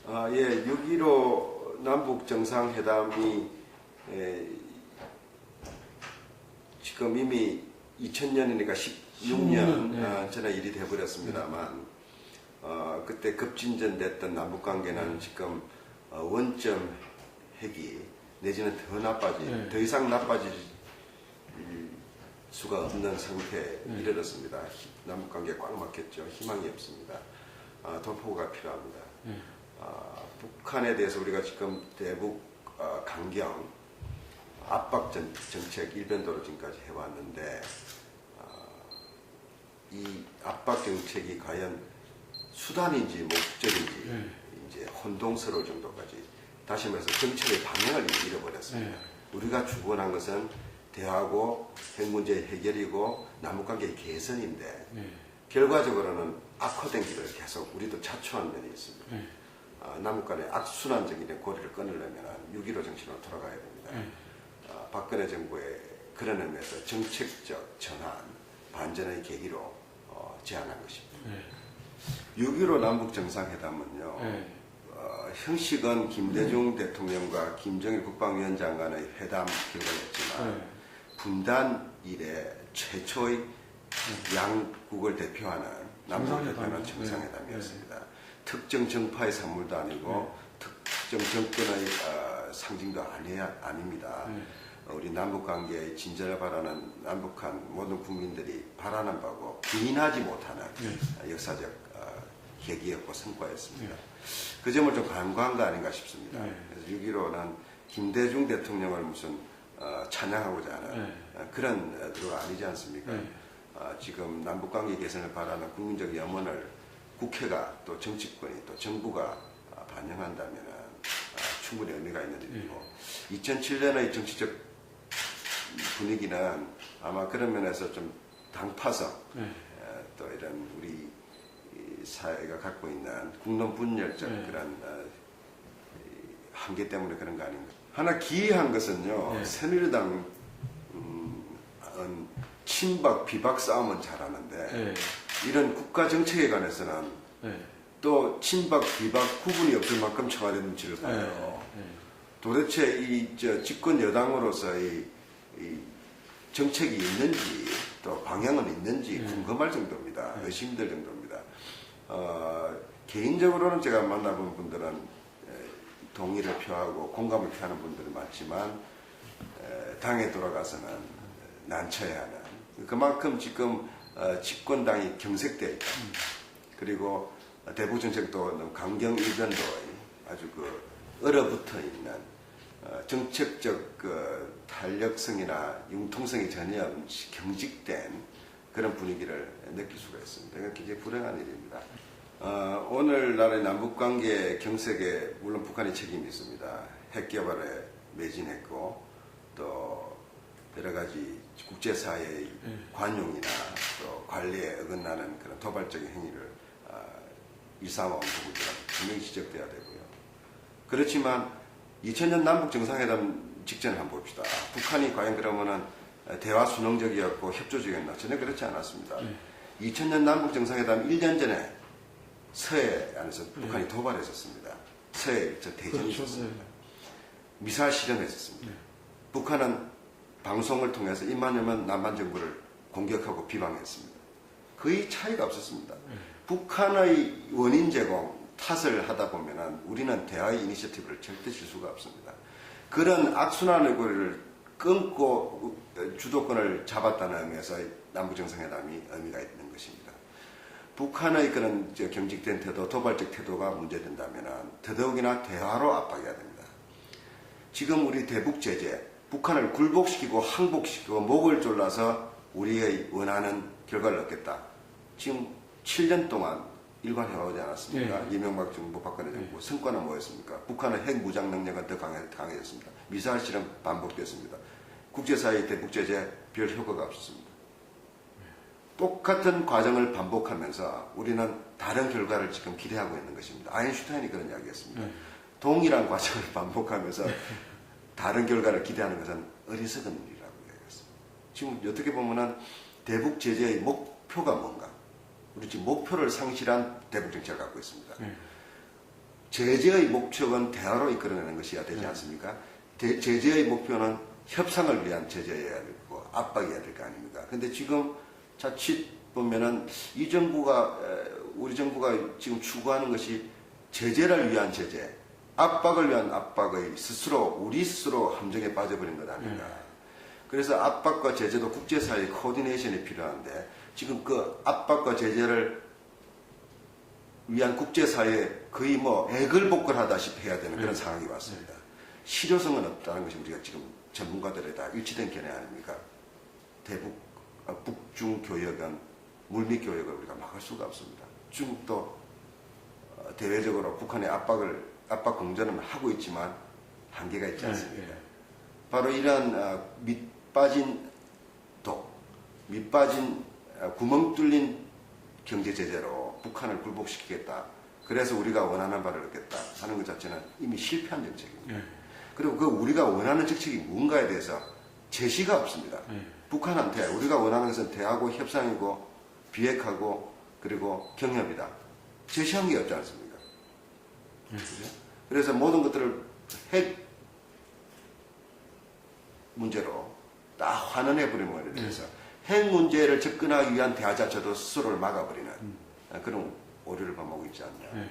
예, 6.15 남북 정상회담이 지금 이미 2000년이니까 16년 전에 일이 돼버렸습니다만 그때 급진전됐던 남북관계는 지금 원점 핵이 내지는 더 나빠질, 더 이상 나빠질 수가 없는 상태에 이르렀습니다. 남북관계 꽉 막혔죠. 희망이 없습니다. 돌파구가 필요합니다. 북한에 대해서 우리가 지금 대북 강경 압박 정책 일변도로 지금까지 해왔는데 이 압박 정책이 과연 수단인지 목적인지 이제 혼동스러울 정도까지 다시 말해서 정책의 방향을 잃어버렸습니다. 우리가 추구한 것은 대화고 핵 문제 해결이고 남북관계의 개선인데 결과적으로는 악화된 길을 계속 우리도 자초한 면이 있습니다. 남북 간의 악순환적인 고리를 끊으려면 6.15 정신으로 돌아가야 됩니다. 박근혜 정부의 그런 의미에서 정책적 전환, 반전의 계기로 제안한 것입니다. 6.15 남북 정상회담은요, 형식은 김대중 대통령과 김정일 국방위원장 간의 회담 결과였지만 분단 이래 최초의 양국을 대표하는 남북을 대표하는 정상회담이었습니다. 특정 정파의 산물도 아니고 특정 정권의 상징도 아닙니다. 우리 남북관계의 진전을 바라는 남북한 모든 국민들이 바라는 바고 부인하지 못하는 역사적 계기였고 성과였습니다. 그 점을 좀 간과한 거 아닌가 싶습니다. 그래서 6.15는 김대중 대통령을 무슨 찬양하고자 하는 그런 드가 아니지 않습니까? 지금 남북관계 개선을 바라는 국민적 염원을 국회가 또 정치권이 또 정부가 반영한다면 충분히 의미가 있는 일이고 2007년의 정치적 분위기는 아마 그런 면에서 좀 당파성 또 이런 우리 사회가 갖고 있는 국론 분열적 그런 한계 때문에 그런 거 아닌가. 하나 기이한 것은요, 새누리당은 친박 비박 싸움은 잘하는데 이런 국가 정책에 관해서는 또 친박 비박 구분이 없을 만큼 청와대 눈치를 봐요. 도대체 이 집권 여당으로서의 이 정책이 있는지 또 방향은 있는지 궁금할 정도입니다. 의심될 정도입니다. 개인적으로는 제가 만나본 분들은 동의를 표하고 공감을 표하는 분들은 많지만 당에 돌아가서는 난처해 하는 그만큼 지금 집권당이 경색되어 있다. 그리고 대북 정책도 너무 강경 일변도의 아주 그 얼어붙어 있는 정책적 그 탄력성이나 융통성이 전혀 없이 경직된 그런 분위기를 느낄 수가 있습니다. 이건 굉장히 불행한 일입니다. 오늘날의 남북관계 경색에 물론 북한이 책임이 있습니다. 핵개발에 매진했고 또 여러 가지 국제사회의 관용이나 또 관리에 어긋나는 그런 도발적인 행위를 일삼아온 부분들은 분명히 지적돼야 되고요. 그렇지만 2000년 남북 정상회담 직전을 한번 봅시다. 북한이 과연 그러면은 대화 순응적이었고 협조적이었나? 전혀 그렇지 않았습니다. 2000년 남북 정상회담 1년 전에 서해 안에서 북한이 도발했었습니다. 서해 대전이 있었습니다. 미사일 실험했었습니다. 북한은 방송을 통해서 임만여면 남한 정부를 공격하고 비방했습니다. 거의 차이가 없었습니다. 북한의 원인 제공 탓을 하다 보면은 우리는 대화의 이니셔티브를 절대 질 수가 없습니다. 그런 악순환의 고리를 끊고 주도권을 잡았다는 의미에서 남북정상회담이 의미가 있는 것입니다. 북한의 그런 경직된 태도, 도발적 태도가 문제된다면 더더욱이나 대화로 압박해야 됩니다. 지금 우리 대북 제재, 북한을 굴복시키고 항복시키고 목을 졸라서 우리의 원하는 결과를 얻겠다. 지금 7년 동안 일관해오지 않았습니까? 이명박 정부, 박근혜 정부. 성과는 뭐였습니까? 북한의 핵 무장 능력은 더 강해졌습니다. 미사일 실험 반복됐습니다. 국제사회의 대북 제재 별 효과가 없었습니다. 똑같은 과정을 반복하면서 우리는 다른 결과를 지금 기대하고 있는 것입니다. 아인슈타인이 그런 이야기했습니다. 동일한 과정을 반복하면서 다른 결과를 기대하는 것은 어리석은 일이라고 이야기했습니다. 지금 어떻게 보면은 대북 제재의 목표가 뭔가? 우리 지금 목표를 상실한 대북 정책을 갖고 있습니다. 제재의 목적은 대화로 이끌어내는 것이어야 되지 않습니까? 제재의 목표는 협상을 위한 제재여야 되고 압박이어야 될 거 아닙니까? 근데 지금 자칫 보면은 이 정부가 우리 정부가 지금 추구하는 것이 제재를 위한 제재, 압박을 위한 압박의 우리 스스로 함정에 빠져버린 것 아닌가. 그래서 압박과 제재도 국제사회의 코디네이션이 필요한데 지금 그 압박과 제재를 위한 국제사회에 거의 뭐 애걸복걸하다시피 해야 되는 그런 상황이 왔습니다. 실효성은 없다는 것이 우리가 지금 전문가들의 다 일치된 견해 아닙니까? 북중 교역은 물밑 교역을 우리가 막을 수가 없습니다. 중국도 대외적으로 북한의 압박 공전은 하고 있지만 한계가 있지 않습니까? 바로 이러한 밑빠진 구멍 뚫린 경제 제재로 북한을 굴복시키겠다. 그래서 우리가 원하는 바를 얻겠다 하는 것 자체는 이미 실패한 정책입니다. 그리고 그 우리가 원하는 정책이 뭔가에 대해서 제시가 없습니다. 북한한테 우리가 원하는 것은 대화고 협상이고 비핵화고 그리고 경협이다. 제시한 게 없지 않습니까? 그래서 모든 것들을 핵 문제로 딱 환원해버리는 것에 대해서 핵 문제를 접근하기 위한 대화 자체도 스스로를 막아버리는 그런 오류를 범하고 있지 않냐.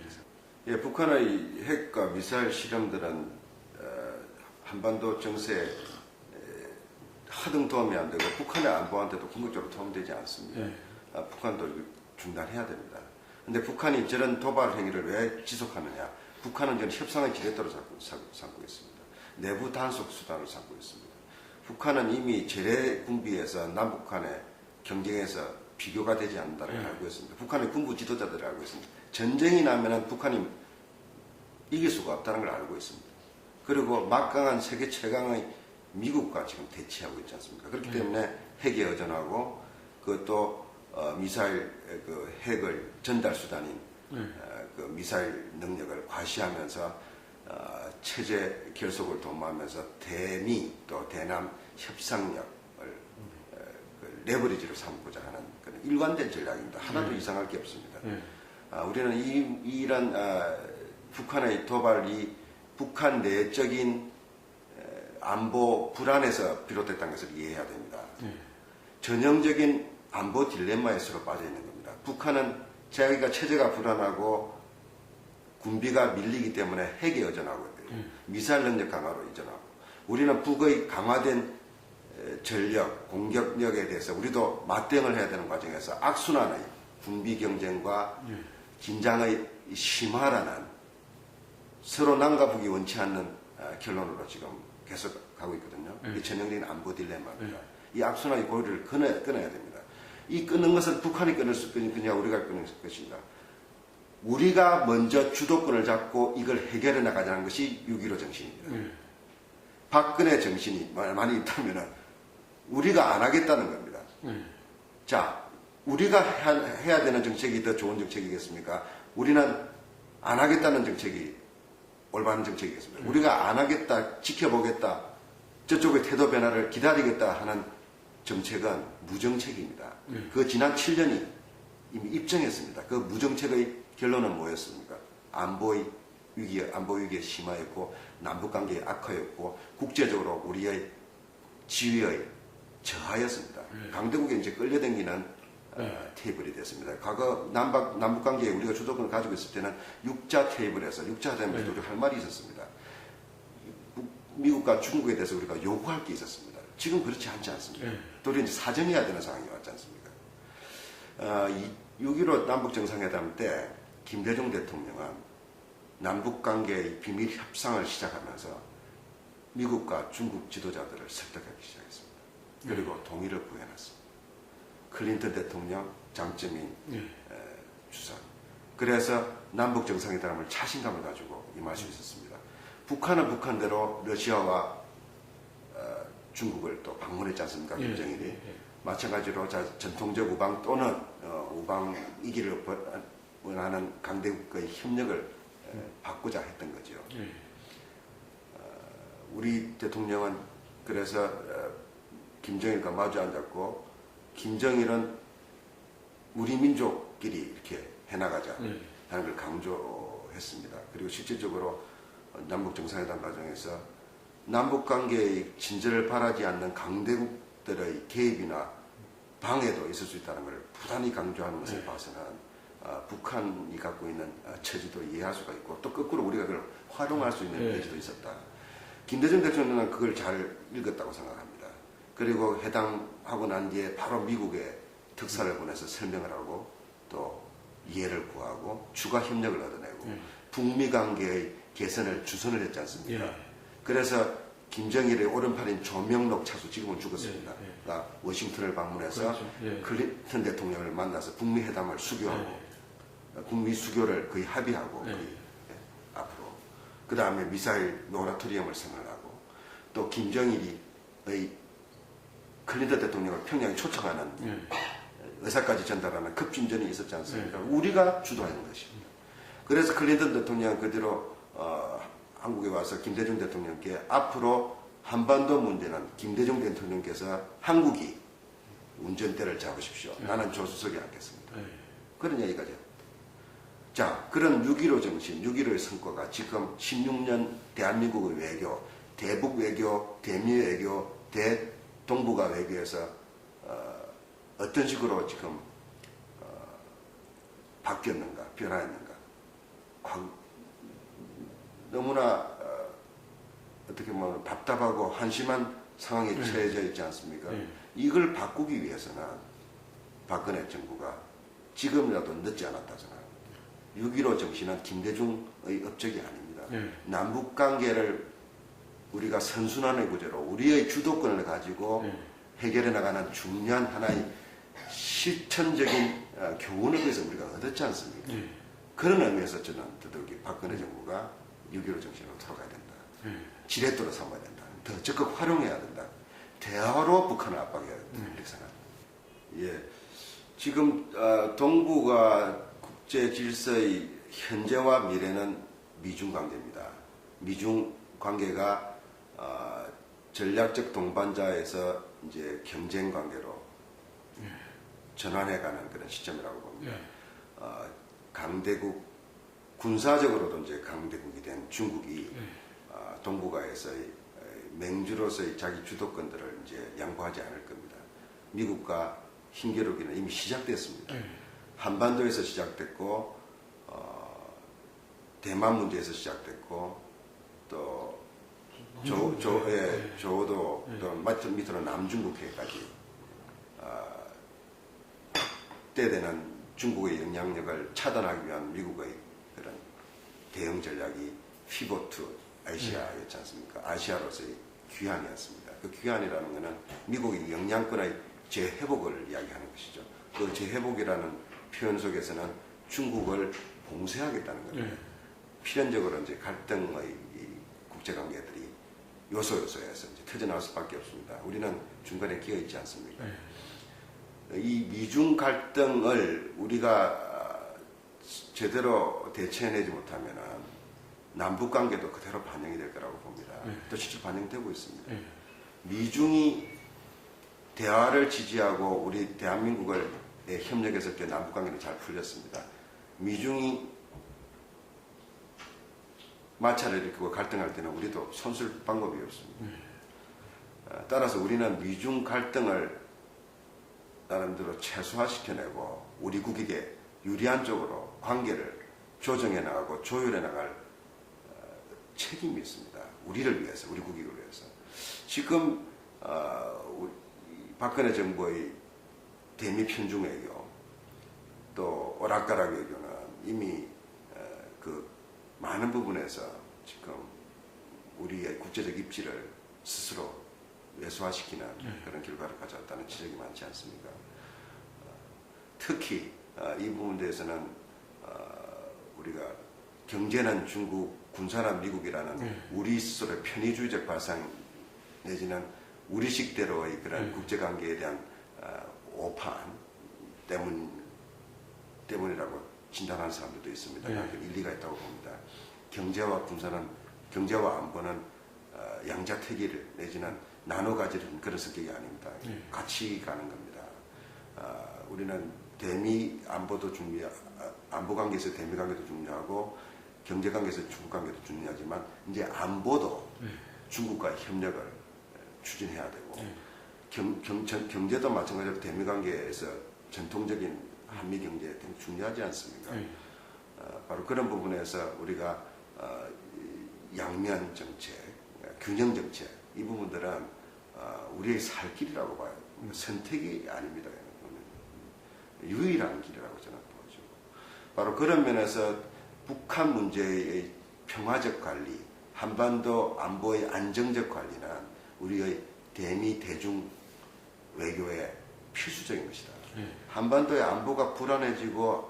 예, 북한의 핵과 미사일 실험들은 한반도 정세에 하등 도움이 안 되고 북한의 안보한테도 궁극적으로 도움되지 않습니다. 북한도 중단해야 됩니다. 근데 북한이 저런 도발 행위를 왜 지속하느냐? 북한은 저는 협상의 지렛대로 삼고 있습니다. 내부 단속 수단을 삼고 있습니다. 북한은 이미 재래 군비에서 남북 간의 경쟁에서 비교가 되지 않는다는 걸 알고 있습니다. 북한의 군부 지도자들이 알고 있습니다. 전쟁이 나면은 북한이 이길 수가 없다는 걸 알고 있습니다. 그리고 막강한 세계 최강의 미국과 지금 대치하고 있지 않습니까? 그렇기 때문에 핵에 의존하고 그것도 미사일 그 핵을 전달 수단인 그 미사일 능력을 과시하면서 체제 결속을 도모하면서 대미 또 대남 협상력을 레버리지로 삼고자 하는 그런 일관된 전략입니다. 하나도 이상할 게 없습니다. 우리는 이런 북한의 도발이 북한 내적인 안보 불안에서 비롯됐다는 것을 이해해야 됩니다. 전형적인 안보 딜레마에 서로 빠져 있는 겁니다. 북한은 자기가 체제가 불안하고 군비가 밀리기 때문에 핵에 의존하고 있거든요. 미사일 능력 강화로 의존하고 우리는 북의 강화된 전력, 공격력에 대해서 우리도 맞대응을 해야 되는 과정에서 악순환의 군비 경쟁과 긴장의 심화라는 서로 남과 북이 원치 않는 결론으로 지금 계속 가고 있거든요. 이게 전형적인 안보 딜레마입니다. 이 악순환의 고리를 끊어야 됩니다. 이 끊는 것은 북한이 끊을 수 있느냐 우리가 끊을 것인가. 우리가 먼저 주도권을 잡고 이걸 해결해 나가자는 것이 6.15 정신입니다. 박근혜 정신이 많이 있다면 우리가 안 하겠다는 겁니다. 자, 우리가 해야 되는 정책이 더 좋은 정책이겠습니까? 우리는 안 하겠다는 정책이 올바른 정책이겠습니다. 우리가 안 하겠다, 지켜보겠다, 저쪽의 태도 변화를 기다리겠다 하는 정책은 무정책입니다. 그 지난 7년이 이미 입증했습니다. 그 무정책의 결론은 뭐였습니까? 안보 위기의 심화였고 남북관계의 악화였고 국제적으로 우리의 지위의 저하였습니다. 강대국에 이제 끌려다니는 테이블이 됐습니다. 과거 남북관계에 우리가 주도권을 가지고 있을 때는 육자 테이블에서 육자 하자면서 우리가 할 말이 있었습니다. 미국과 중국에 대해서 우리가 요구할 게 있었습니다. 지금 그렇지 않지 않습니까? 도리어 이제 사정해야 되는 상황이 왔지 않습니까? 6.15 남북 정상회담 때 김대중 대통령은 남북관계의 비밀 협상을 시작하면서 미국과 중국 지도자들을 설득하기 시작했습니다. 그리고 동의를 구해놨습니다. 클린턴 대통령, 장쩌민 주석. 그래서 남북 정상회담을 자신감을 가지고 임할 수 있었습니다. 북한은 북한대로 러시아와 중국을 또 방문했지 않습니까? 김정일이. 마찬가지로 전통적 우방 또는 우방이기를 원하는 강대국과의 협력을 받고자 했던 거죠. 우리 대통령은 그래서 김정일과 마주 앉았고 김정일은 우리 민족끼리 이렇게 해나가자 하는 걸 강조했고 했습니다. 그리고 실질적으로 남북 정상회담 과정에서 남북 관계의 진전을 바라지 않는 강대국들의 개입이나 방해도 있을 수 있다는 걸 부단히 강조하는 것을 봐서는 북한이 갖고 있는 처지도 이해할 수가 있고 또 거꾸로 우리가 그걸 활용할 수 있는 여지도 있었다. 김대중 대통령은 그걸 잘 읽었다고 생각합니다. 그리고 해당하고 난 뒤에 바로 미국에 특사를 보내서 설명을 하고 또 이해를 구하고 추가 협력을 얻어내고 북미 관계의 개선을 주선을 했지 않습니까? 그래서 김정일의 오른팔인 조명록 차수 지금은 죽었습니다. 그러니까 워싱턴을 방문해서 그렇죠. 클린턴 대통령을 만나서 북미 회담을 수교하고 북미 수교를 거의 합의하고 거의 앞으로 그 다음에 미사일 모라토리엄을 선언하고 또 김정일의 클린턴 대통령을 평양에 초청하는 의사까지 전달하는 급진전이 있었지 않습니까? 우리가 주도하는 것입니다. 그래서 클린턴 대통령은 그대로 한국에 와서 김대중 대통령께 앞으로 한반도 문제는 김대중 대통령께서 한국이 운전대를 잡으십시오. 나는 조수석에 앉겠습니다. 그런 얘기까지 했다. 자, 그런 6.15 정신, 6.15의 성과가 지금 16년 대한민국의 외교, 대북 외교, 대미 외교, 대동북아 외교에서 어떤 식으로 지금 바뀌었는가, 변화했는가. 너무나 어떻게 보면 답답하고 한심한 상황에 처해져 있지 않습니까? 이걸 바꾸기 위해서는 박근혜 정부가 지금이라도 늦지 않았다 생각합니다. 6.15 정신은 김대중의 업적이 아닙니다. 남북관계를 우리가 선순환의 구제로 우리의 주도권을 가지고 해결해 나가는 중요한 하나의 실천적인 교훈을 위해서 우리가 얻었지 않습니까? 그런 의미에서 저는 더더욱이 박근혜 정부가 6.15 정신으로 돌아가야 된다. 지렛대로 삼아야 된다. 더 적극 활용해야 된다. 대화로 북한을 압박해야 된다. 이렇게 생각합니다. 예. 지금 동북아 국제 질서의 현재와 미래는 미중 관계입니다. 미중 관계가 전략적 동반자에서 이제 경쟁 관계로 전환해가는 그런 시점이라고 봅니다. 강대국 군사적으로도 이제 강대국이 된 중국이 동북아에서의 맹주로서의 자기 주도권들을 이제 양보하지 않을 겁니다. 미국과 힘겨루기는 이미 시작됐습니다. 한반도에서 시작됐고 대만 문제에서 시작됐고 또 조도 또 밑으로 남중국해까지 때되는 중국의 영향력을 차단하기 위한 미국의 그런 대응 전략이 피보트 아시아였지 않습니까? 아시아로서의 귀환이었습니다. 그 귀환이라는 것은 미국의 영향권의 재회복을 이야기하는 것이죠. 그 재회복이라는 표현 속에서는 중국을 봉쇄하겠다는 겁니다. 필연적으로 이제 갈등의 이 국제관계들이 요소에서 이제 터져나올 수밖에 없습니다. 우리는 중간에 끼어 있지 않습니까? 이 미중 갈등을 우리가 제대로 대처해내지 못하면은 남북 관계도 그대로 반영이 될 거라고 봅니다. 또 실제 반영되고 있습니다. 미중이 대화를 지지하고 우리 대한민국을 협력했을 때 남북 관계는 잘 풀렸습니다. 미중이 마찰을 일으키고 갈등할 때는 우리도 손쓸 방법이 없습니다. 따라서 우리는 미중 갈등을 나름대로 최소화시켜내고 우리 국익에 유리한 쪽으로 관계를 조정해 나가고 조율해 나갈 책임이 있습니다. 우리를 위해서, 우리 국익을 위해서. 지금 박근혜 정부의 대미 편중 외교 또 오락가락 외교는 이미 그 많은 부분에서 지금 우리의 국제적 입지를 스스로 외소화시키는 그런 결과를 가져왔다는 지적이 많지 않습니까? 특히 이 부분에 대해서는 우리가 경제는 중국, 군사는 미국이라는 우리 스스로의 편의주의적 발상 내지는 우리식대로의 그런 국제관계에 대한 오판 때문이라고 진단하는 사람들도 있습니다. 일리가 있다고 봅니다. 경제와 군사는, 경제와 안보는 양자택일 내지는 나눠 가지는 그런 성격이 아닙니다. 같이 가는 겁니다. 우리는 대미 안보도 안보 관계에서 대미 관계도 중요하고 경제관계에서 중국관계도 중요하지만 이제 안보도 중국과 협력을 추진해야 되고 경제도 마찬가지로 대미관계에서 전통적인 한미경제 되게 중요하지 않습니까? 바로 그런 부분에서 우리가 양면 정책, 균형 정책 이 부분들은 우리의 살 길이라고 봐요. 선택이 아닙니다. 유일한 길이라고 저는 보죠. 바로 그런 면에서 북한 문제의 평화적 관리, 한반도 안보의 안정적 관리는 우리의 대미 대중 외교의 필수적인 것이다. 한반도의 안보가 불안해지고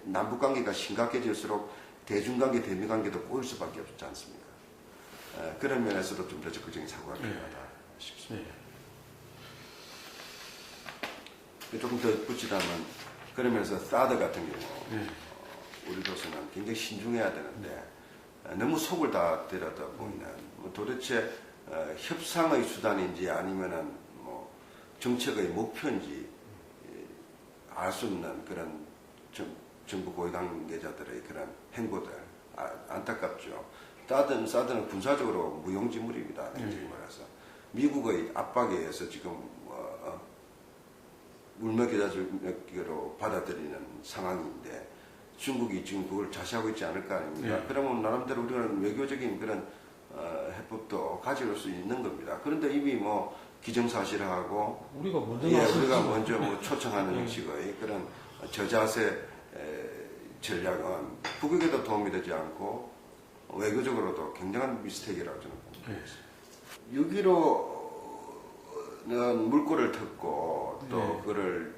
남북관계가 심각해질수록 대중관계, 대미관계도 꼬일 수밖에 없지 않습니까? 그런 면에서도 좀 더 적극적인 사고가 필요하다 싶습니다. 조금 더 붙이자면 그런 면에서 사드 같은 경우 우리로서는 굉장히 신중해야 되는데 너무 속을 다 들여다 보면 도대체 협상의 수단인지 아니면은 뭐 정책의 목표인지 알 수 없는 그런 정부 고위 관계자들의 그런 행보들 안타깝죠. 사드는 군사적으로 무용지물입니다. 냉정히 말해서 미국의 압박에 의해서 지금 물먹여자로 받아들이는 상황인데 중국이 지금 그걸 자시하고 있지 않을 거 아닙니까? 그러면 나름대로 우리는 외교적인 그런 해법도 가져올 수 있는 겁니다. 그런데 이미 뭐 기정사실하고 우리가 먼저 우리가 먼저 뭐 초청하는 형식의 그런 저자세 전략은 북에게도 도움이 되지 않고 외교적으로도 굉장한 미스테이크라고 저는 봅니다. 6.15는 물꼬를 텄고 또 그를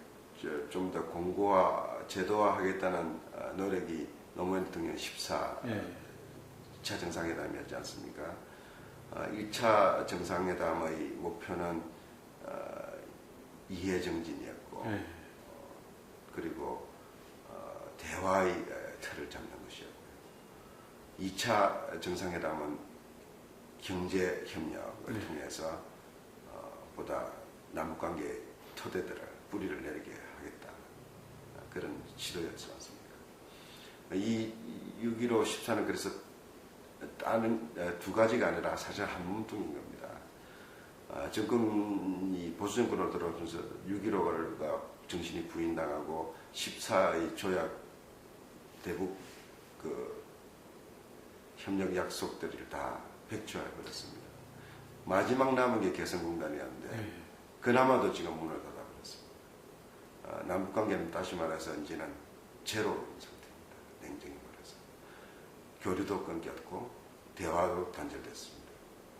좀 더 공고화, 제도화하겠다는 노력이 노무현 대통령 14차 정상회담이었지 않습니까? 1차 정상회담의 목표는 이해정진이었고 그리고 대화의 틀을 잡는 것이었고요. 2차 정상회담은 경제협력을 통해서 보다 남북관계의 토대들을 뿌리를 내리게 하겠다. 그런 시도였지 않습니까? 이 6.15, 14는 그래서 다른 두 가지가 아니라 사실 한 몸뚱인 겁니다. 정권이 보수정권으로 들어오면서 6.15가 정신이 부인당하고 14의 조약 대북 그 협력 약속들을 다 백지화해버렸습니다. 마지막 남은 게 개성공단이었는데 그나마도 지금 문을 닫아버렸습니다. 남북관계는 다시 말해서 이제는 제로인 상태입니다. 냉정히 말해서. 교류도 끊겼고 대화도 단절됐습니다.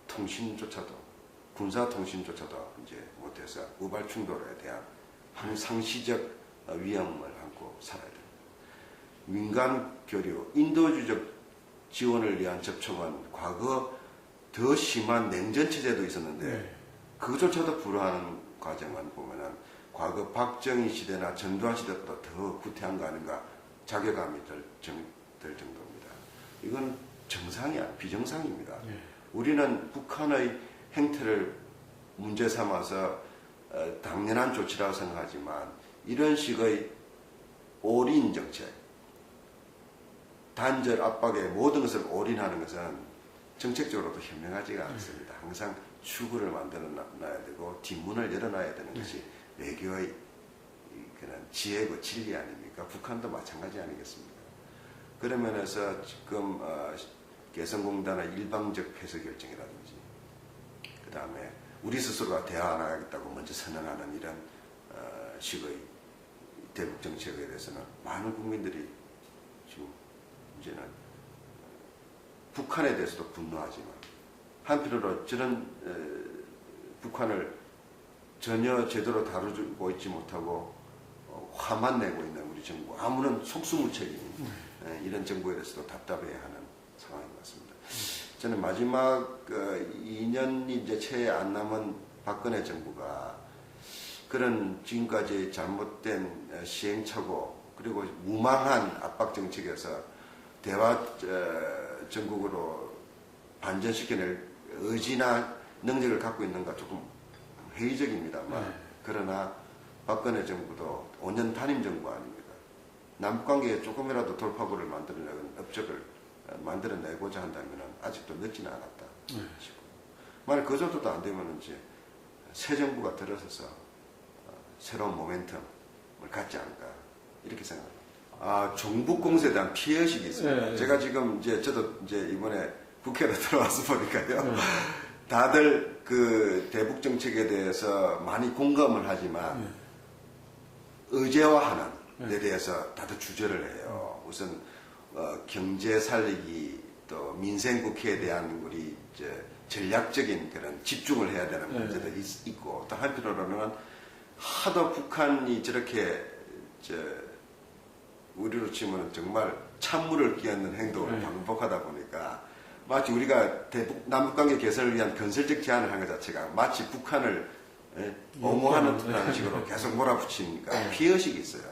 통신조차도 군사통신조차도 이제 못해서 우발 충돌에 대한 상시적 위험을 안고 살아야 됩니다. 민간 교류, 인도주적 지원을 위한 접촉은 과거 더 심한 냉전 체제도 있었는데 그것조차도 불허하는 과정만 보면은 과거 박정희 시대나 전두환 시대보다 더 구태한 거 아닌가 자괴감이 들 정도입니다. 이건 정상이 아니라 비정상입니다. 우리는 북한의 행태를 문제 삼아서 당연한 조치라고 생각하지만 이런 식의 올인 정책, 단절 압박에 모든 것을 올인하는 것은 정책적으로도 현명하지가 않습니다. 항상 출구를 만들어 놔야 되고 뒷문을 열어놔야 되는 것이 외교의 그런 지혜고 진리 아닙니까? 북한도 마찬가지 아니겠습니까? 그런 면에서 지금 개성공단의 일방적 폐쇄 결정이라든지 그 다음에 우리 스스로가 대화 안 하겠다고 먼저 선언하는 이런 식의 대북 정책에 대해서는 많은 국민들이 지금 이제는 북한에 대해서도 분노하지만 한편으로 저런 북한을 전혀 제대로 다루고 있지 못하고 화만 내고 있는 우리 정부, 아무런 속수무책인 이런 정부에 대해서도 답답해하는 상황인 것 같습니다. 저는 마지막 2년이 이제 채 안 남은 박근혜 정부가 그런 지금까지 잘못된 시행착오 그리고 무망한 압박 정책에서 대화 전국으로 반전시켜낼 의지나 능력을 갖고 있는가 조금 회의적입니다만 그러나 박근혜 정부도 5년 단임 정부 아닙니까? 남북관계에 조금이라도 돌파구를 만들어내는 업적을 만들어내고자 한다면 아직도 늦지는 않았다 싶고, 만약 그 정도도 안 되면 이제 새 정부가 들어서서 새로운 모멘텀을 갖지 않을까 이렇게 생각합니다. 종북 공세에 대한 피해의식이 있습니다. 제가 지금 저도 이번에 국회로 들어와서 보니까요. 다들 그 대북 정책에 대해서 많이 공감을 하지만 의제화하는 데 대해서 다들 주저를 해요. 우선 경제 살리기 또 민생 국회에 대한 우리 전략적인 그런 집중을 해야 되는 문제도 있고, 또 한편으로는 하도 북한이 저렇게 우리로 치면 정말 찬물을 끼얹는 행동을 반복하다 보니까 마치 우리가 남북관계 개선을 위한 건설적 제안을 한 것 자체가 마치 북한을 옹호하는 듯한 식으로 계속 몰아붙이니까 피해의식이 있어요.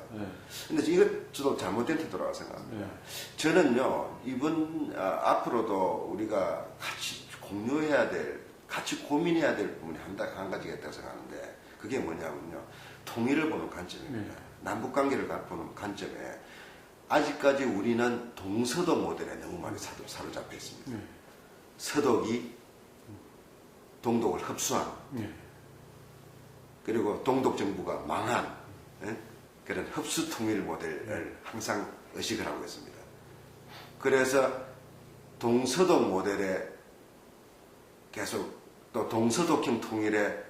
근데 이거 저도 잘못된 태도라고 생각합니다. 저는요, 이번 앞으로도 우리가 같이 공유해야 될, 같이 고민해야 될 부분이 한 가지가 있다고 생각하는데, 그게 뭐냐면요, 통일을 보는 관점입니다. 남북관계를 보는 관점에 아직까지 우리는 동서독 모델에 너무 많이 사로잡혀 있습니다. 서독이 동독을 흡수한, 그리고 동독 정부가 망한 그런 흡수 통일 모델을 항상 의식을 하고 있습니다. 그래서 동서독 모델에 계속 또 동서독형 통일에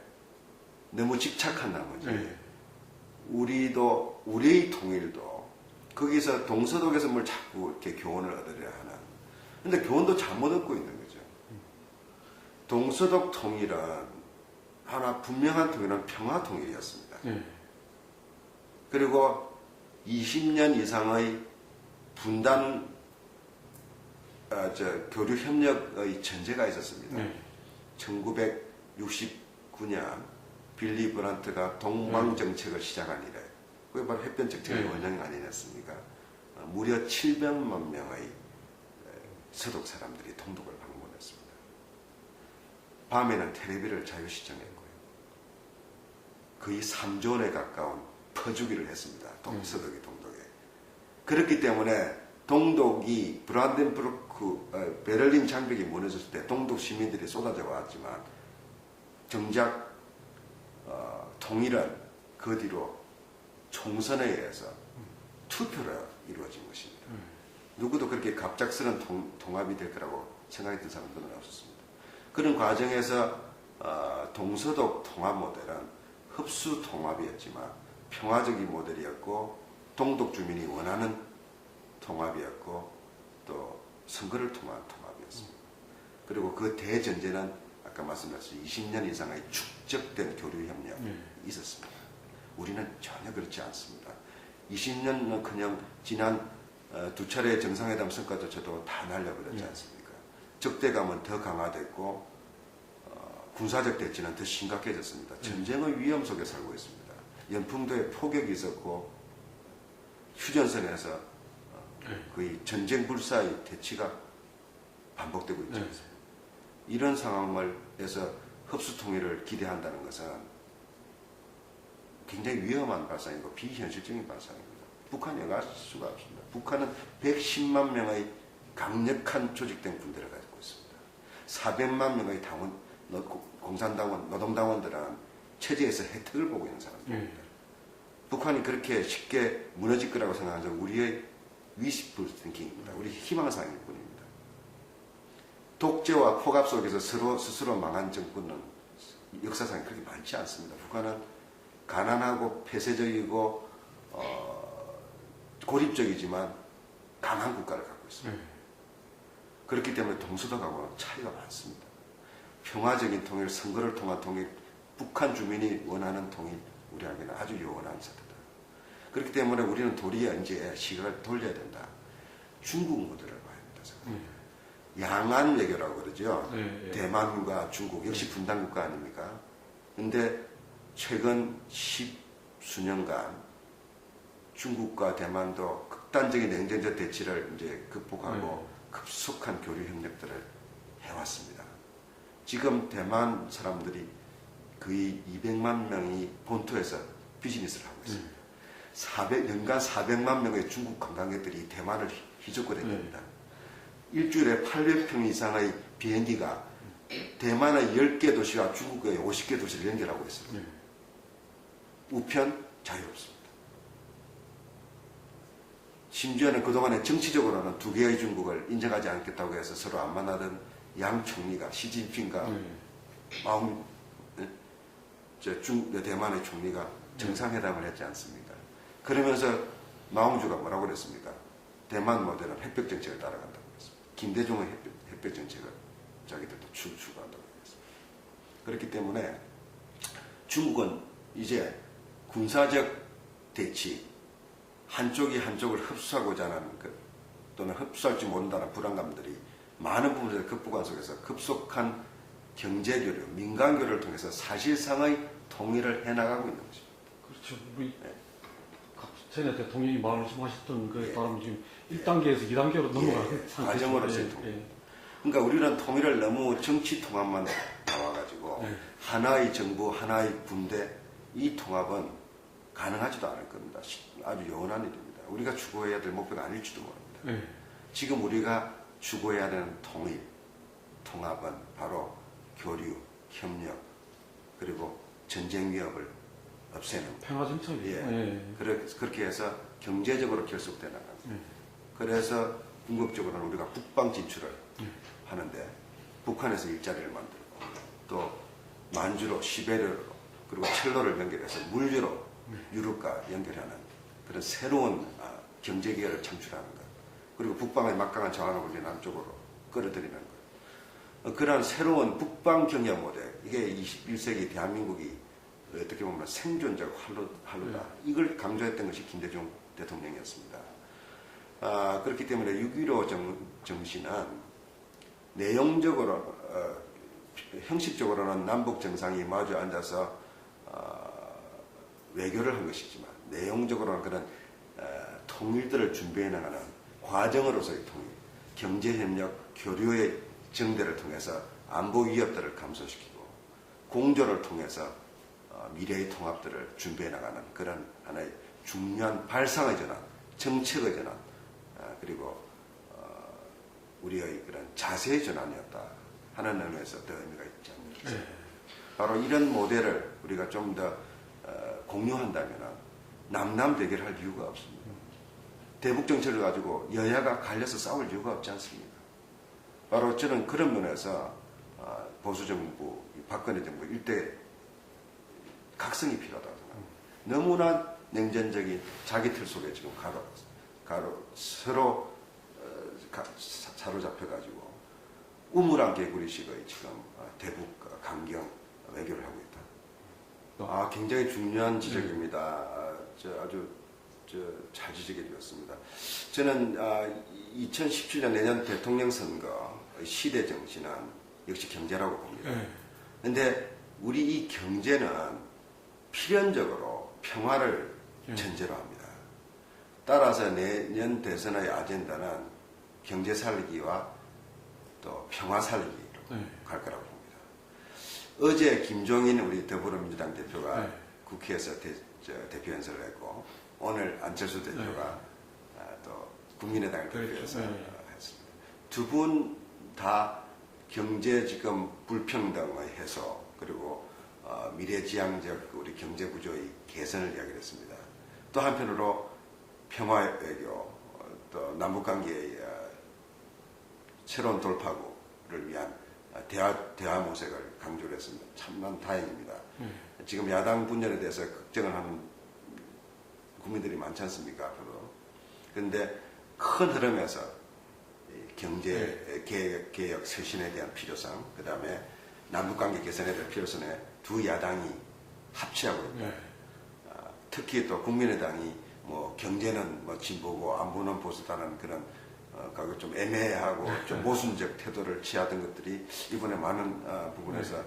너무 집착한 나머지 우리의 통일도 거기서 동서독에서 뭘 자꾸 이렇게 교훈을 얻으려 하는. 근데 교훈도 잘못 얻고 있는 거죠. 동서독 통일은 하나 분명한 통일은 평화 통일이었습니다. 그리고 20년 이상의 분단 교류 협력의 전제가 있었습니다. 1969년 빌리 브란트가 동방 정책을 시작한 이래, 그게 바로 햇변 정책의 원형이 아니었습니까? 무려 700만 명의 서독 사람들이 동독을 방문했습니다. 밤에는 텔레비를 자유시청했고요. 거의 3조 원에 가까운 퍼주기를 했습니다. 서독이 동독에. 그렇기 때문에 동독이 브란덴부르크 베를린 장벽이 무너졌을 때 동독 시민들이 쏟아져 왔지만 정작 통일은 그 뒤로 총선에 의해서 투표로 이루어진 것입니다. 누구도 그렇게 갑작스런 통합이 될 거라고 생각했던 사람들은 없었습니다. 그런 과정에서 동서독 통합 모델은 흡수 통합이었지만 평화적인 모델이었고, 동독 주민이 원하는 통합이었고, 또 선거를 통한 통합이었습니다. 그리고 그 대전제는 아까 말씀드렸듯이 20년 이상의 축적된 교류 협력이 있었습니다. 우리는 전혀 그렇지 않습니다. 20년은 그냥 지난 두 차례 정상회담 성과도 저도 다 날려버렸지 않습니까? 적대감은 더 강화됐고 군사적 대치는 더 심각해졌습니다. 전쟁의 위험 속에 살고 있습니다. 연풍도에 폭격이 있었고 휴전선에서 거의 전쟁 불사의 대치가 반복되고 있지 않습니까? 이런 상황에서 흡수 통일을 기대한다는 것은 굉장히 위험한 발상이고 비현실적인 발상입니다. 북한이 응할 수가 없습니다. 북한은 110만 명의 강력한 조직된 군대를 가지고 있습니다. 400만 명의 공산당원, 노동당원들은 체제에서 혜택을 보고 있는 사람들입니다. 북한이 그렇게 쉽게 무너질 거라고 생각하는 건 우리의 wishful thinking입니다. 우리 희망사항일 뿐입니다. 독재와 폭압 속에서 스스로 망한 정권은 역사상에 그렇게 많지 않습니다. 북한은 가난하고 폐쇄적이고 고립적이지만 강한 국가를 갖고 있습니다. 그렇기 때문에 동서독하고는 차이가 많습니다. 평화적인 통일, 선거를 통한 통일, 북한 주민이 원하는 통일, 우리에게는 아주 요원한 사태다. 그렇기 때문에 우리는 도리어 이제 시각을 돌려야 된다. 중국 모델을 봐야 된다 생각합니다. 양안 외교라고 그러죠. 대만과 중국 역시 분단 국가 아닙니까? 근데 최근 10수년간 중국과 대만도 극단적인 냉전적 대치를 이제 극복하고 급속한 교류 협력들을 해왔습니다. 지금 대만 사람들이 거의 200만 명이 본토에서 비즈니스를 하고 있습니다. 연간 400만 명의 중국 관광객들이 대만을 휘젓고 다닙니다. 일주일에 800평 이상의 비행기가 대만의 10개 도시와 중국의 50개 도시를 연결하고 있습니다. 우편 자유롭습니다. 심지어는 그동안에 정치적으로는 두 개의 중국을 인정하지 않겠다고 해서 서로 안 만나던 양 총리가 시진핑과 마음 대만의 총리가 정상회담을 했지 않습니까? 그러면서 마옹주가 뭐라고 그랬습니까? 대만 모델은 햇볕 정책을 따라간다고 그랬습니다. 김대중의 햇볕 정책을 자기들도 추구한다고 그랬습니다. 그렇기 때문에 중국은 이제 군사적 대치, 한쪽이 한쪽을 흡수하고자 하는 또는 흡수할지 모른다는 불안감들이 많은 부분에서 극복한 속에서 급속한 경제교류, 민간교류를 통해서 사실상의 통일을 해나가고 있는 것입니다. 그렇죠. 우리 전에 대통령이 말씀하셨던 그에 따르면 지금 1단계에서 2단계로 넘어가는 과정으로서의 통일. 그러니까 우리는 통일을 너무 정치 통합만 나와가지고 하나의 정부, 하나의 군대 이 통합은 가능하지도 않을 겁니다. 아주 영원한 일입니다. 우리가 추구해야 될 목표가 아닐지도 모릅니다. 지금 우리가 추구해야 되는 통일, 통합은 바로 교류, 협력, 그리고 전쟁 위협을 없애는 평화정착이에요. 그렇게 해서 경제적으로 결속돼 나갑니다. 그래서 궁극적으로는 우리가 북방 진출을 하는데 북한에서 일자리를 만들고 또 만주로 시베리아로 그리고 철로를 연결해서 물류로 유럽과 연결하는 그런 새로운 경제기회를 창출하는 것, 그리고 북방의 막강한 자원을 우리 남쪽으로 끌어들이는 것, 그러한 새로운 북방 경제 모델, 이게 21세기 대한민국이 어떻게 보면 생존적 활로다. 이걸 강조했던 것이 김대중 대통령이었습니다. 그렇기 때문에 6.15 정신은 내용적으로 형식적으로는 남북 정상이 마주 앉아서 외교를 한 것이지만 내용적으로는 그런 통일들을 준비해 나가는 과정으로서의 통일, 경제협력, 교류의 정대를 통해서 안보 위협들을 감소시키고 공조를 통해서 미래의 통합들을 준비해 나가는 그런 하나의 중요한 발상의 전환, 정책의 전환, 그리고 우리의 그런 자세의 전환이었다 하는 의미에서 더 의미가 있지 않나. 바로 이런 모델을 우리가 좀 더 공유한다면 남남 대결할 이유가 없습니다. 대북 정책을 가지고 여야가 갈려서 싸울 이유가 없지 않습니까? 바로 저는 그런 면에서 보수 정부, 박근혜 정부 일대 각성이 필요하다고 생각합니다. 너무나 냉전적인 자기 틀 속에 지금 서로 사로잡혀가지고 우물안 개구리식의 지금 대북 강경 외교를 하고 있다. 굉장히 중요한 지적입니다. 아주 잘 지적해 주셨습니다. 저는 2017년 내년 대통령 선거 시대 정신은 역시 경제라고 봅니다. 그런데 우리 이 경제는 필연적으로 평화를 전제로 합니다. 따라서 내년 대선의 아젠다는 경제 살리기와 또 평화 살리기로 갈 거라고 봅니다. 어제 김종인 우리 더불어민주당 대표가 국회에서 대표 연설을 했고 오늘 안철수 대표가 또 국민의당 대표에서 했습니다. 두 분 다 경제 지금 불평등의 해소 그리고 미래지향적 우리 경제 구조의 개선을 이야기를 했습니다. 또 한편으로 평화 외교, 또 남북관계의 새로운 돌파구를 위한 대화 모색을 강조를 했습니다. 참난 다행입니다. 지금 야당 분열에 대해서 걱정을 하는 국민들이 많지 않습니까? 앞으로. 그런데 큰 흐름에서 경제 개혁 쇄신에 대한 필요성, 그 다음에 남북관계 개선에 대한 필요성에 두 야당이 합치하고 있다. 특히 또 국민의당이 뭐 경제는 뭐 진보고 안보는 보수다는 그런 좀 애매하고 좀 모순적 태도를 취하던 것들이 이번에 많은 부분에서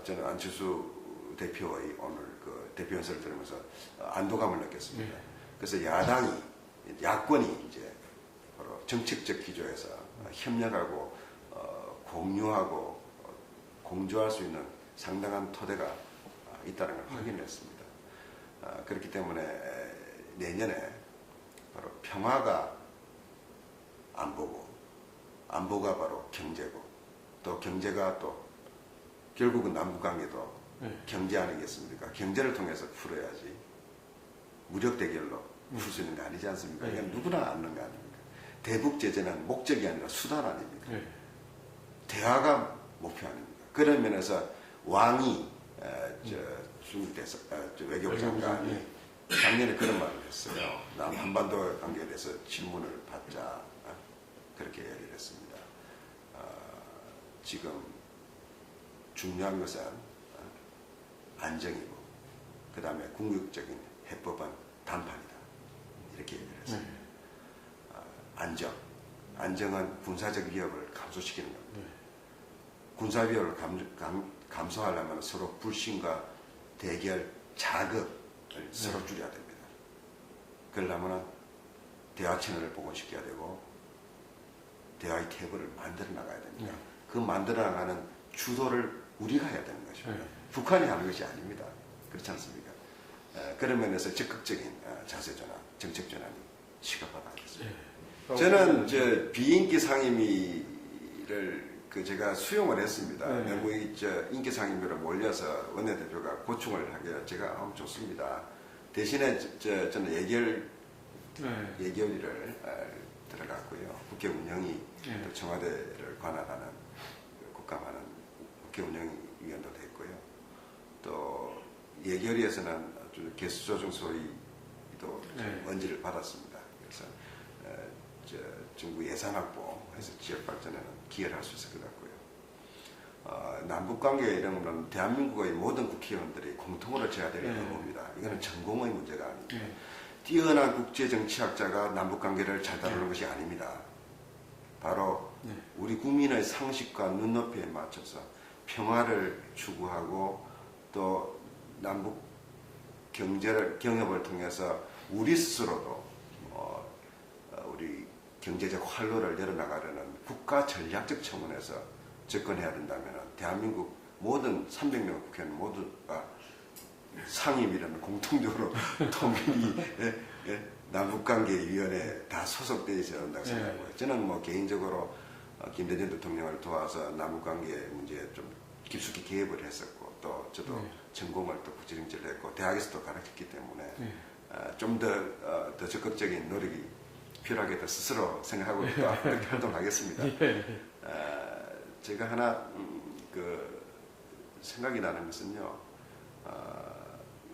저는 안철수 대표의 오늘 그 대표 연설을 들으면서 안도감을 느꼈습니다. 그래서 야권이 이제 바로 정책적 기조에서 협력하고 공유하고 공조할 수 있는 상당한 토대가 있다는 걸 확인했습니다. 그렇기 때문에 내년에 바로 평화가 안보고 안보가 바로 경제고 또 경제가 또 결국은 남북관계도 네. 경제 아니겠습니까? 경제를 통해서 풀어야지 무력 대결로 풀 수 있는 거 아니지 않습니까? 네. 이건 누구나 아는 거 아닙니까? 대북 제재는 목적이 아니라 수단 아닙니까? 네. 대화가 목표 아닙니까? 그런 면에서 왕이 중국 대사 외교부 장관이 네. 작년에 그런 말을 했어요. 남 한반도 관계에 대해서 질문을 받자 그렇게 얘기를 했습니다. 지금 중요한 것은 안정이고 그 다음에 궁극적인 해법은 단판이다. 이렇게 얘기를 했어요. 네. 안정은 군사적 위협을 감소시키는 겁니다. 네. 군사 위협을 감소하려면 서로 불신과 대결, 자극을 서로 줄여야 됩니다. 그러려면 대화 채널을 복원시켜야 되고 대화의 테이블을 만들어 나가야 됩니다. 네. 그 만들어 나가는 주도를 우리가 해야 되는 것입니다. 네. 북한이 하는 것이 아닙니다. 그렇지 않습니까? 그런 면에서 적극적인 자세 전환, 정책 전환이 시급하다겠습니다. 네. 저는 비인기 상임위를 제가 수용을 했습니다. 네. 영국의 인기 상임위로 몰려서 원내대표가 고충을 하게 제가 좋습니다. 대신에 저는 예결위를 들어갔고요. 국회 운영이 네. 또 청와대를 관할하는 국감하는 국회 운영위원도 됐고요. 또 예결위에서는 아주 개수조정 소위도 네. 언지를 받았습니다. 그래서 정부 예산 확보해서 지역 발전에는 기여를 할 수 있을 것 같고요. 남북관계 이런 거는 대한민국의 모든 국회의원들이 공통으로 져야 될 업무입니다. 이거는 전공의 문제가 아닙니다. 네. 뛰어난 국제정치학자가 남북관계를 잘 다루는 것이 아닙니다. 바로 네. 우리 국민의 상식과 눈높이에 맞춰서 평화를 추구하고 또 남북 경협을 통해서 우리 스스로도 우리 경제적 활로를 내려나가려는 국가 전략적 차원에서 접근해야 된다면 대한민국 모든 300명 국회의원 모두가 상임이라는 공통적으로 통일이 남북관계위원회에 다 소속되어 있어야 한다고 생각하고요. 저는 개인적으로 김대중 대통령을 도와서 남북관계 문제에 좀 깊숙이 개입을 했었고 또 저도 전공을 또 국제정치를 했고 대학에서도 가르쳤기 때문에 좀 더 적극적인 노력이 필요하겠다 스스로 생각하고 있다. 그렇게 활동하겠습니다. 제가 하나 생각이 나는 것은요.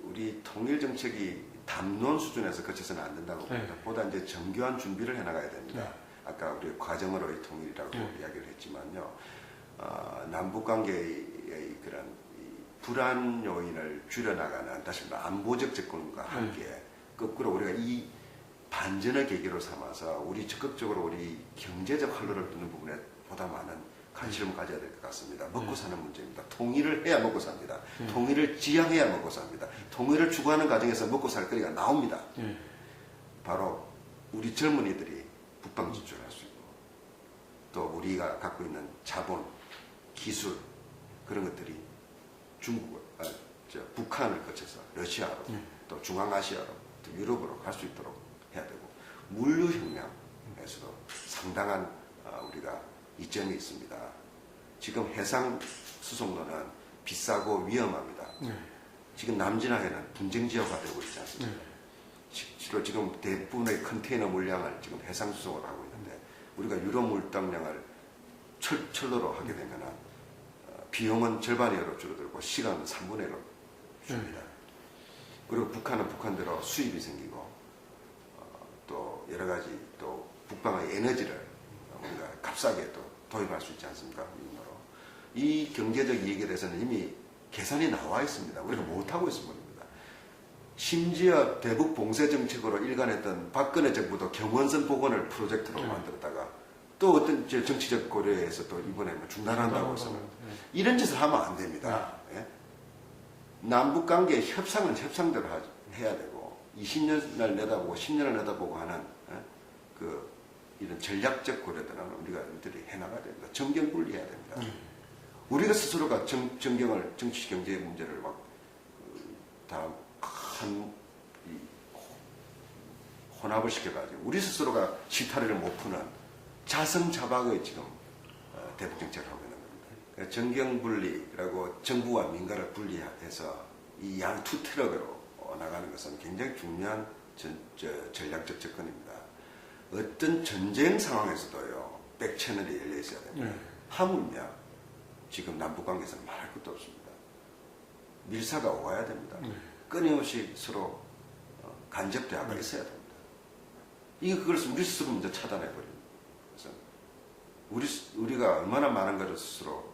우리 통일 정책이 담론 수준에서 거쳐서는 안 된다고 봅니다. 보다 이제 정교한 준비를 해나가야 됩니다. 아까 우리 과정으로의 통일이라고 이야기를 했지만요. 남북관계의 그런 불안 요인을 줄여나가는 다시 말해 안보적 접근과 함께 거꾸로 우리가 이 반전의 계기로 삼아서 우리 적극적으로 우리 경제적 활로를 두는 부분에 보다 많은 관심을 가져야 될 것 같습니다. 먹고 사는 문제입니다. 통일을 해야 먹고 삽니다. 통일을 지향해야 먹고 삽니다. 통일을 추구하는 과정에서 먹고 살 거리가 나옵니다. 바로 우리 젊은이들이 북방 진출할 수 있고 또 우리가 갖고 있는 자본, 기술 그런 것들이 북한을 거쳐서 러시아로 또 중앙아시아로 또 유럽으로 갈 수 있도록 해야 되고 물류혁명에서도 상당한 우리가 이점이 있습니다. 지금 해상 수송로는 비싸고 위험합니다. 지금 남진항에는 분쟁 지역화 되고 있지 않습니까? 실로 지금 대부분의 컨테이너 물량을 지금 해상 수송을 하고 있는데 우리가 유럽 물당량을 철로로 하게 되면 비용은 절반의 으로 줄어들고 시간은 3분의 1로 줍니다. 그리고 북한은 북한대로 수입이 생기고 또 여러 가지 또 북방의 에너지를 우리가 값싸게 또 도입할 수 있지 않습니까? 미국으로. 이 경제적 이익에 대해서는 이미 계산이 나와 있습니다. 우리가 못하고 있는 겁니다. 심지어 대북 봉쇄 정책으로 일관했던 박근혜 정부도 경원선 복원을 프로젝트로 만들었다가 또 어떤 정치적 고려에서 또 이번에 중단한다고 해서 이런 짓을 하면 안 됩니다. 예? 남북관계 협상은 협상대로 해야 되고 20년을 내다보고 10년을 내다보고 하는 이런 전략적 고려들은 우리가 이들이 해나가야 됩니다. 정경 분리해야 됩니다. 우리가 스스로가 정경을 정치 경제 문제를 다 혼합을 시켜가지고 우리 스스로가 실타래를 못 푸는 자성자박의 지금 대북 정책을 하고 있는 겁니다. 그러니까 정경분리라고 정부와 민간을 분리해서 이 양 투 트럭으로 나가는 것은 굉장히 중요한 전략적 접근입니다. 어떤 전쟁 상황에서도요, 백채널이 열려 있어야 됩니다. 하물며 지금 남북관계에서는 말할 것도 없습니다. 밀사가 오가야 됩니다. 끊임없이 서로 간접 대화가 있어야 됩니다. 그걸 우리 스스로 먼저 차단해버립니다. 그래서 우리가 얼마나 많은 것을 스스로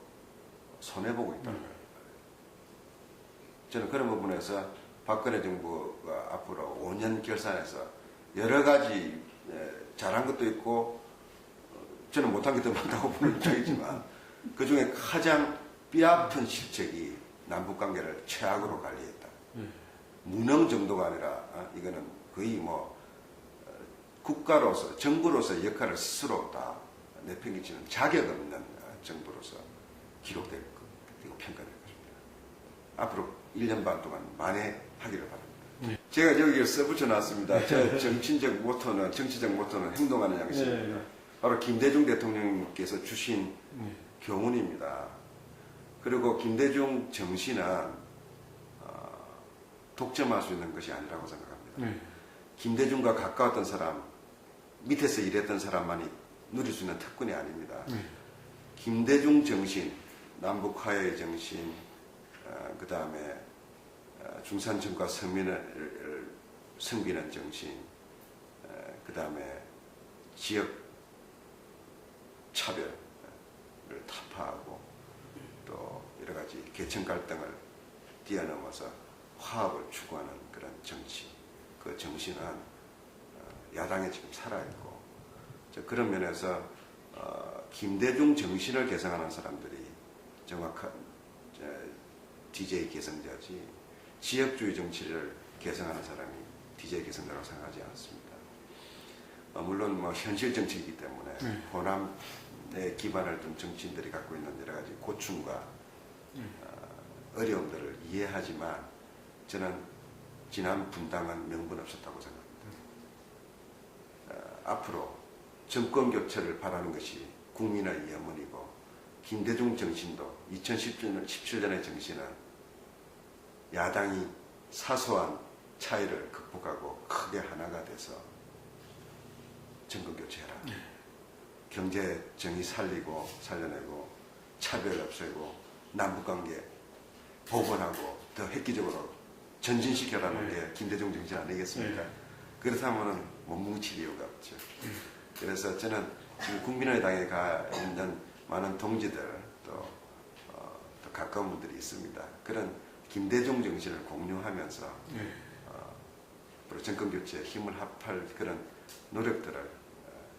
손해보고 있다는 거예요. 저는 그런 부분에서 박근혜 정부가 앞으로 5년 결산에서 여러 가지 잘한 것도 있고 저는 못한 게 더 많다고 보는 입장이지만 그 중에 가장 뼈아픈 실책이 남북관계를 최악으로 관리했다. 무능 정도가 아니라 이거는 거의 뭐 국가로서 정부로서 역할을 스스로 다 내팽개치는 자격 없는 정부로서 기록될 것이고 평가될 것입니다. 앞으로 1년 반 동안 만회하기를 바랍니다. 제가 여기에 써붙여 놨습니다. 제 정치적 모토는 행동하는 양식입니다. 바로 김대중 대통령께서 주신 교훈입니다. 그리고 김대중 정신은 독점할 수 있는 것이 아니라고 생각합니다. 김대중과 가까웠던 사람, 밑에서 일했던 사람만이 누릴 수 있는 특권이 아닙니다. 김대중 정신, 남북 화해의 정신, 그 다음에 중산층과 서민을 섬기는 정신, 그 다음에 지역 차별을 타파하고 또 여러 가지 계층 갈등을 뛰어넘어서 화합을 추구하는 그런 정치, 그 정신은 야당에 지금 살아있고, 그런 면에서 김대중 정신을 개성하는 사람들이 정확한 DJ 개성자지 지역주의 정치를 개성하는 사람이 DJ 개성자라고 생각하지 않습니다. 물론 뭐 현실 정치이기 때문에 호남의 기반을 둔 정치인들이 갖고 있는 여러 가지 고충과 어려움들을 이해하지만 저는 지난 분당은 명분 없었다고 생각합니다. 앞으로 정권 교체를 바라는 것이 국민의 염원이고, 김대중 정신도 2017년의 정신은 야당이 사소한 차이를 극복하고 크게 하나가 돼서 정권 교체해라. 경제 정의 살려내고 차별 없애고 남북관계 복원하고 더 획기적으로 전진시켜라는 게 김대중 정신 아니겠습니까? 그렇다면 못 뭉칠 이유가 없죠. 그래서 저는 지금 국민의당에 가 있는 많은 동지들 또 가까운 분들이 있습니다. 그런 김대중 정신을 공유하면서 앞으로 정권 교체에 힘을 합할 그런 노력들을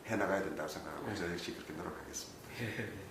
해나가야 된다고 생각하고 저 역시 그렇게 노력하겠습니다.